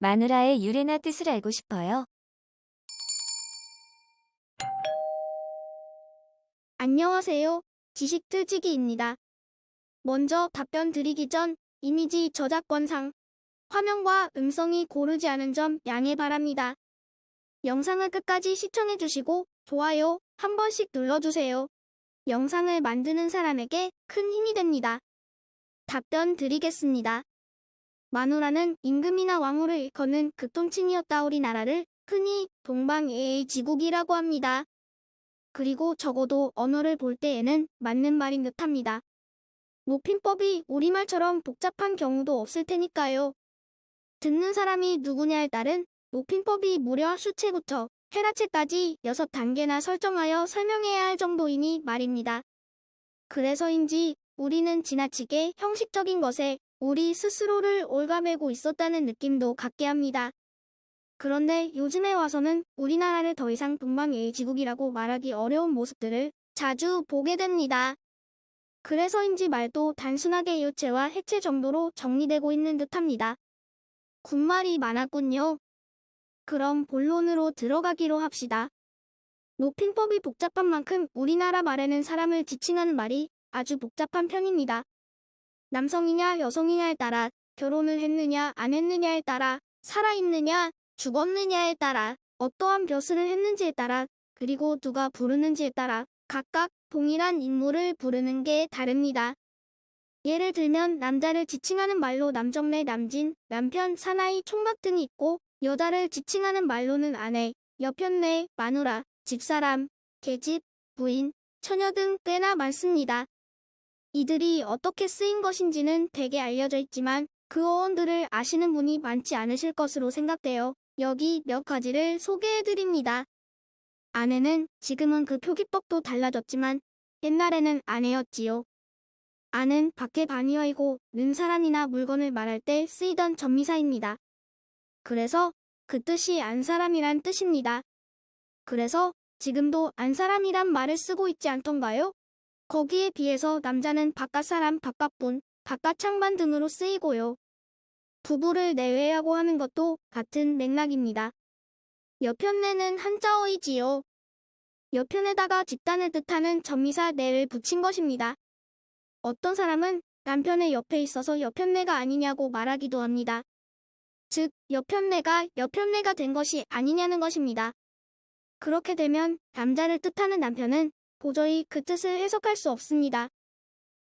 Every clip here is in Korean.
마누라의 유래나 뜻을 알고 싶어요. 안녕하세요. 지식틀지기입니다. 먼저 답변 드리기 전 이미지 저작권상 화면과 음성이 고르지 않은 점 양해 바랍니다. 영상을 끝까지 시청해주시고 좋아요 한 번씩 눌러주세요. 영상을 만드는 사람에게 큰 힘이 됩니다. 답변 드리겠습니다. 마누라는 임금이나 왕후를 일컫는 극동칭이었다. 우리나라를 흔히 동방예의 지국이라고 합니다. 그리고 적어도 언어를 볼 때에는 맞는 말인 듯합니다. 높임법이 우리말처럼 복잡한 경우도 없을 테니까요. 듣는 사람이 누구냐에 따른 높임법이 무려 수체부터 헤라체까지 6단계나 설정하여 설명해야 할 정도이니 말입니다. 그래서인지 우리는 지나치게 형식적인 것에 우리 스스로를 옭아매고 있었다는 느낌도 갖게 합니다. 그런데 요즘에 와서는 우리나라를 더 이상 동방예의 지국이라고 말하기 어려운 모습들을 자주 보게 됩니다. 그래서인지 말도 단순하게 요체와 해체 정도로 정리되고 있는 듯합니다. 군말이 많았군요. 그럼 본론으로 들어가기로 합시다. 높임법이 복잡한 만큼 우리나라 말에는 사람을 지칭하는 말이 아주 복잡한 편입니다. 남성이냐 여성이냐에 따라, 결혼을 했느냐 안 했느냐에 따라, 살아있느냐 죽었느냐에 따라, 어떠한 벼슬을 했는지에 따라, 그리고 누가 부르는지에 따라 각각 동일한 인물을 부르는 게 다릅니다. 예를 들면 남자를 지칭하는 말로 남정네, 남진, 남편, 사나이, 총각 등이 있고, 여자를 지칭하는 말로는 아내, 여편네, 마누라, 집사람, 계집, 부인, 처녀 등 꽤나 많습니다. 이들이 어떻게 쓰인 것인지는 대개 알려져 있지만 그 어원들을 아시는 분이 많지 않으실 것으로 생각되어 여기 몇 가지를 소개해드립니다. 아내는 지금은 그 표기법도 달라졌지만 옛날에는 아내였지요. 아는 밖에 반의어이고 는 사람이나 물건을 말할 때 쓰이던 전미사입니다. 그래서 그 뜻이 안 사람이란 뜻입니다. 그래서 지금도 안 사람이란 말을 쓰고 있지 않던가요? 거기에 비해서 남자는 바깥 사람, 바깥분, 바깥 창반 등으로 쓰이고요. 부부를 내외하고 하는 것도 같은 맥락입니다. 여편네는 한자어이지요. 여편에다가 집단을 뜻하는 전미사 내를 붙인 것입니다. 어떤 사람은 남편의 옆에 있어서 여편네가 아니냐고 말하기도 합니다. 즉, 여편네가 된 것이 아니냐는 것입니다. 그렇게 되면 남자를 뜻하는 남편은 도저히 그 뜻을 해석할 수 없습니다.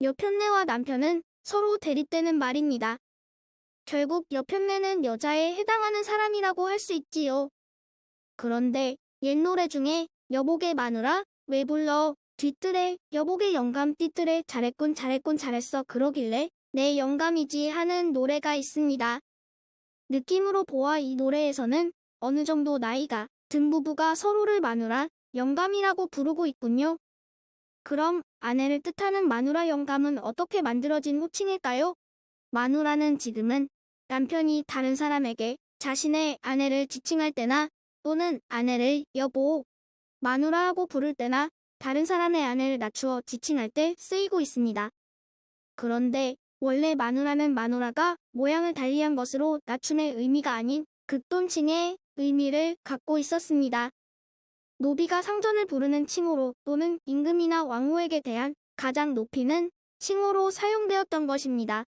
여편네와 남편은 서로 대립되는 말입니다. 결국 여편네는 여자에 해당하는 사람이라고 할 수 있지요. 그런데 옛 노래 중에 여보게 마누라 왜 불러 뒤뜰에 여보게 영감 띠뜰에 잘했군 잘했군 잘했어 그러길래 내 영감이지 하는 노래가 있습니다. 느낌으로 보아 이 노래에서는 어느 정도 나이가 든 부부가 서로를 마누라, 영감이라고 부르고 있군요. 그럼 아내를 뜻하는 마누라 영감은 어떻게 만들어진 호칭일까요? 마누라는 지금은 남편이 다른 사람에게 자신의 아내를 지칭할 때나 또는 아내를 여보, 마누라하고 부를 때나 다른 사람의 아내를 낮추어 지칭할 때 쓰이고 있습니다. 그런데 원래 마누라는 마누라가 모양을 달리한 것으로 낮춤의 의미가 아닌 극존칭의 의미를 갖고 있었습니다. 노비가 상전을 부르는 칭호로 또는 임금이나 왕후에게 대한 가장 높이는 칭호로 사용되었던 것입니다.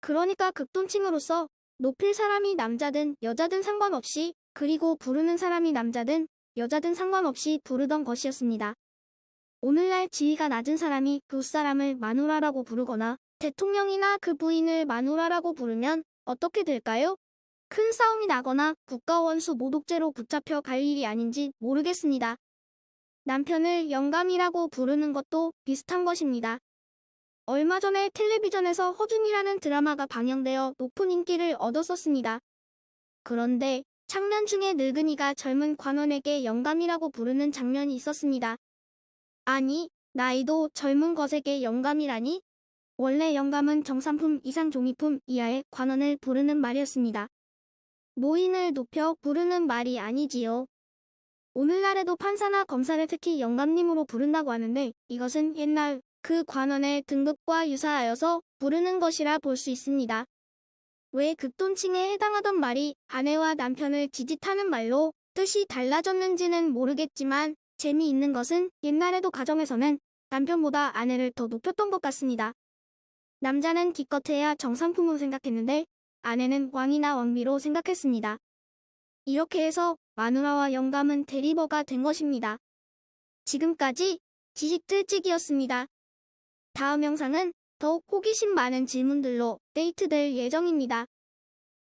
그러니까 극존칭으로서 높일 사람이 남자든 여자든 상관없이, 그리고 부르는 사람이 남자든 여자든 상관없이 부르던 것이었습니다. 오늘날 지위가 낮은 사람이 그 사람을 마누라라고 부르거나 대통령이나 그 부인을 마누라라고 부르면 어떻게 될까요? 큰 싸움이 나거나 국가원수 모독죄로 붙잡혀 갈 일이 아닌지 모르겠습니다. 남편을 영감이라고 부르는 것도 비슷한 것입니다. 얼마 전에 텔레비전에서 허준이라는 드라마가 방영되어 높은 인기를 얻었었습니다. 그런데 장면 중에 늙은이가 젊은 관원에게 영감이라고 부르는 장면이 있었습니다. 아니, 나이도 젊은 것에게 영감이라니? 원래 영감은 정산품 이상 종이품 이하의 관원을 부르는 말이었습니다. 노인을 높여 부르는 말이 아니지요. 오늘날에도 판사나 검사를 특히 영감님으로 부른다고 하는데 이것은 옛날 그 관원의 등급과 유사하여서 부르는 것이라 볼 수 있습니다. 왜 극돈칭에 해당하던 말이 아내와 남편을 지짓하는 말로 뜻이 달라졌는지는 모르겠지만 재미있는 것은 옛날에도 가정에서는 남편보다 아내를 더 높였던 것 같습니다. 남자는 기껏해야 정상품으로 생각했는데 아내는 왕이나 왕비로 생각했습니다. 이렇게 해서 마누라와 영감은 대리버가 된 것입니다. 지금까지 지식틀찌기였습니다. 다음 영상은 더욱 호기심 많은 질문들로 데이트될 예정입니다.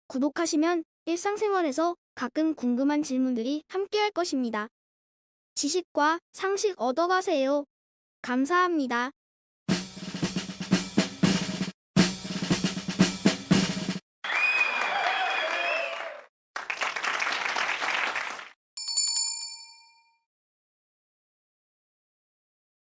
구독하시면 일상생활에서 가끔 궁금한 질문들이 함께할 것입니다. 지식과 상식 얻어가세요. 감사합니다.